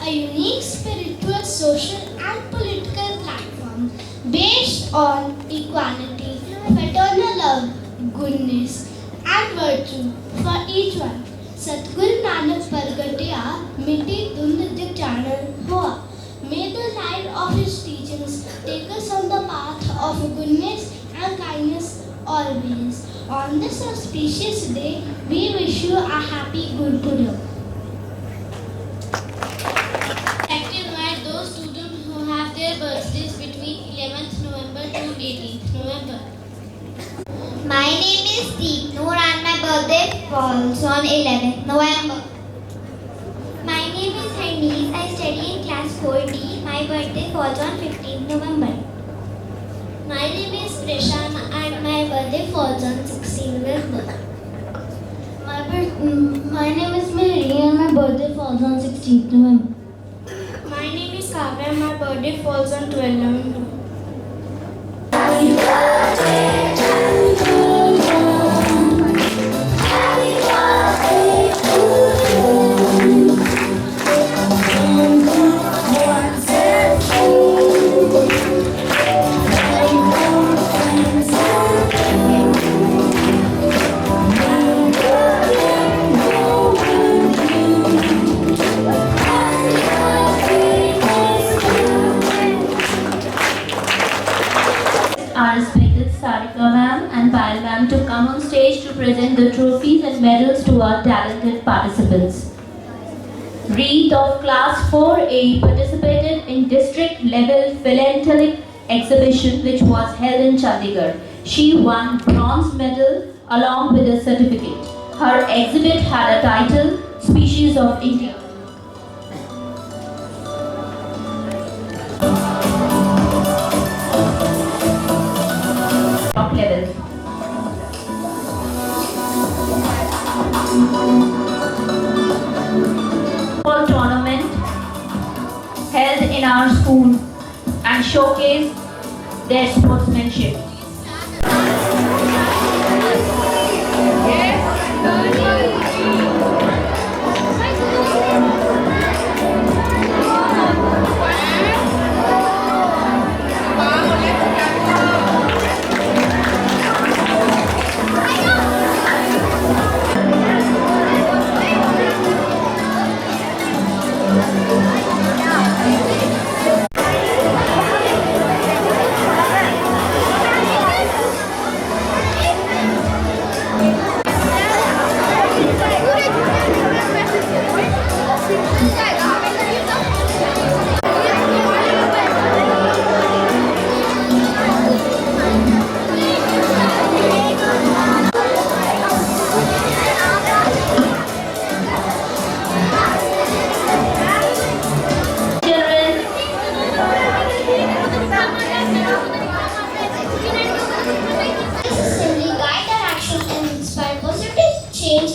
a unique spiritual, social and political platform based on equality, fraternal love, goodness and virtue for each one. Satguru Nanak Pargatya Miti Dund Channel Hoa. May the light of his teachings take us on the path of goodness and kindness always. On this auspicious day, we wish you a happy Gurupurab. I like to invite those students who have their birthdays between 11th November to 18th November. My name is Deep Noor and my birthday falls on 11th November. My name is Hermes. I study in class 4D. My birthday falls on 15th November. My name is Prashana and my birthday falls on 16th November. My name is Mary and my birthday falls on 16th November. My name is Kavya and my birthday falls on 12th November. Happy birthday to you. Happy birthday to you. Our respected Sarika ma'am and Payal ma'am to come on stage to present the trophies and medals to our talented participants. Reed of Class 4A participated in district level philanthropic exhibition which was held in Chandigarh. She won bronze medal along with a certificate. Her exhibit had a title, Species of India. Top level. Tournament held in our school and showcased their sportsmanship.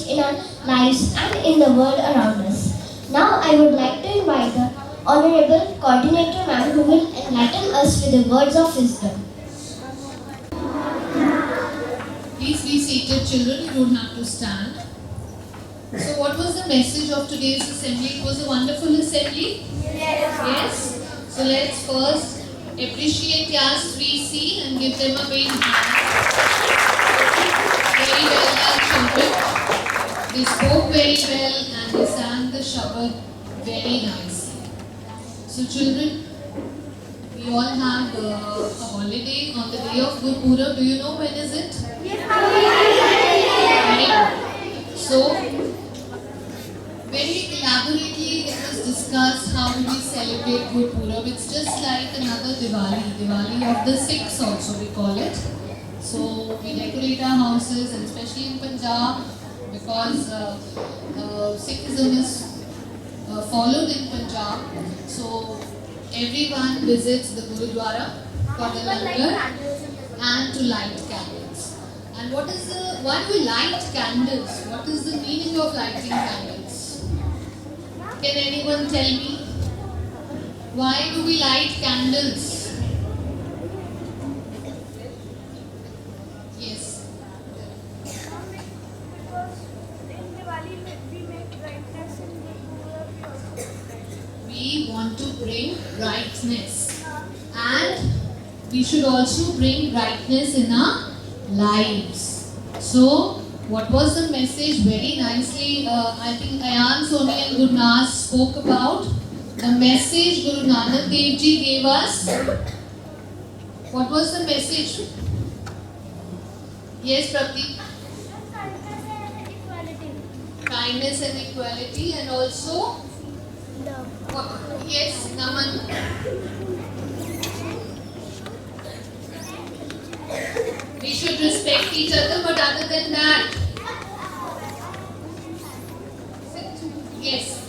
In our lives and in the world around us. Now I would like to invite the Honorable Coordinator Ma'am who will enlighten us with the words of wisdom. Please be seated, children. You don't have to stand. So what was the message of today's assembly? It was a wonderful assembly? Yes? So let's first appreciate class 3C and give them a big hand. Very well done, children. They spoke very well and they sang the Shabad very nicely. So children, we all have a holiday on the day of Gurupurab. Do you know when is it? Right. So, very elaborately it was discussed how do we celebrate Gurupurab. It's just like another Diwali of the Sikhs also we call it. So we decorate our houses, and especially in Punjab, because Sikhism is followed in Punjab. So everyone visits the Gurudwara for the langar and to light candles. And why do we light candles? What is the meaning of lighting candles? Can anyone tell me? Why do we light candles? Yes. We to bring brightness, and we should also bring brightness in our lives. So, what was the message? Very nicely, I think Ayan, Soni and Gurnas spoke about the message Guru Nanak Dev Ji gave us. What was the message? Yes, Pratik. Kindness and equality, and also yes, Naman. We should respect each other, but other than that, yes.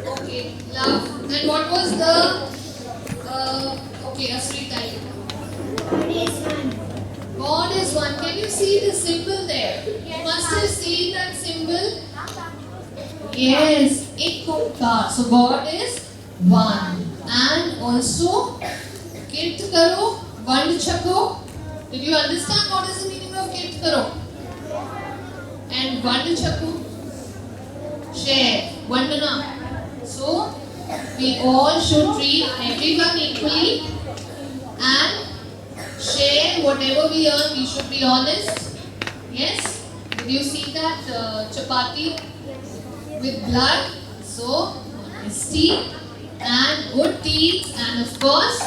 Okay, love. And what was the okay, Asrita? God is one. Can you see the symbol there? You must have seen that symbol. Yes, ek omkar. So God is one. And also, kirt karo, vand chako. Did you understand what is the meaning of kirt karo? And vand chako? Share, vandana. So, we all should treat everyone equally and share whatever we earn. We should be honest. Yes? Did you see that chapati with blood? So, honesty and good deeds, and of course,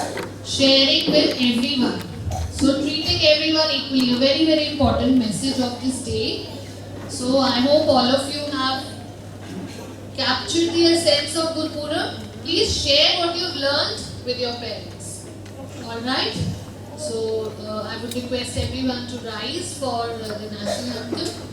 sharing with everyone. So, treating everyone equally, a very, very important message of this day. So, I hope all of you have captured the essence of Gurupurab. Please share what you've learned with your parents. Alright? So, I would request everyone to rise for the national anthem.